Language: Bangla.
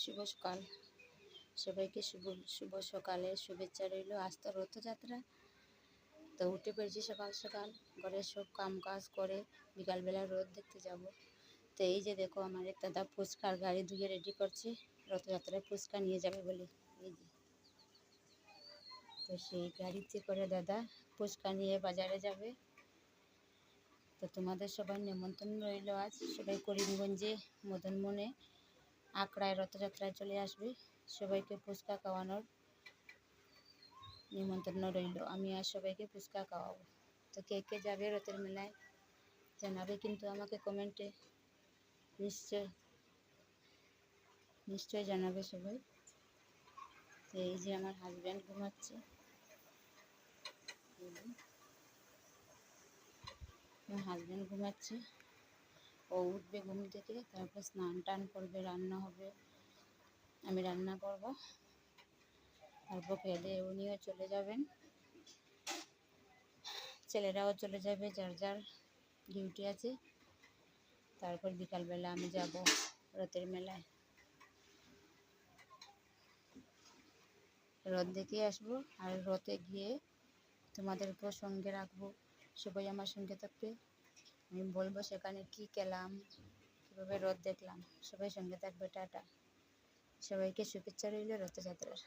শুভ সকাল সবাইকে, শুভ শুভ সকালের শুভেচ্ছা রইল। আজ তো রথযাত্রা, তো উঠে পড়েছি সকাল সকাল, ঘরের সব কাম কাজ করে বিকালবেলা রথ দেখতে যাব। তো এই যে দেখো, আমার এক দাদা ফুচকার গাড়ি ধুয়ে রেডি করছে, রথযাত্রায় ফুচকা নিয়ে যাবে বলে। এই যে, তো সেই গাড়িতে করে দাদা ফুচকা নিয়ে বাজারে যাবে। তো তোমাদের সবার নিমন্ত্রণ রইল। আজ সবাই করিমগঞ্জে মদনমনে আখড়ায় রথযাত্রায় চলে আসবে, সবাইকে ফুচকা খাওয়ানোর নিমন্ত্রণ রইল। আমি আর সবাইকে ফুচকা খাওয়াবো। তো কে কে যাবে রথের মেলায় জানাবে কিন্তু আমাকে কমেন্টে, নিশ্চয় জানাবে সবাই। তো এই যে আমার হাজব্যান্ড ঘুমাচ্ছে, ও উঠবে ঘুম থেকে, তারপর স্নান টান করবে, রান্না হবে, আমি রান্না করব, তারপর খেলে উনিও চলে যাবেন, ছেলেরাও চলে যাবে, যার যার ডিউটি আছে। তারপর বিকালবেলা আমি যাব রথের মেলায়, রথ দেখে আসবো। আর রথে গিয়ে তোমাদেরকেও সঙ্গে রাখবো, সবাই আমার সঙ্গে থাকবে। আমি বলবো সেখানে কি খেলাম, কীভাবে রথ দেখলাম, সবাই সঙ্গে থাকবে। টাটা, সবাইকে শুভেচ্ছা রইল রথযাত্রার।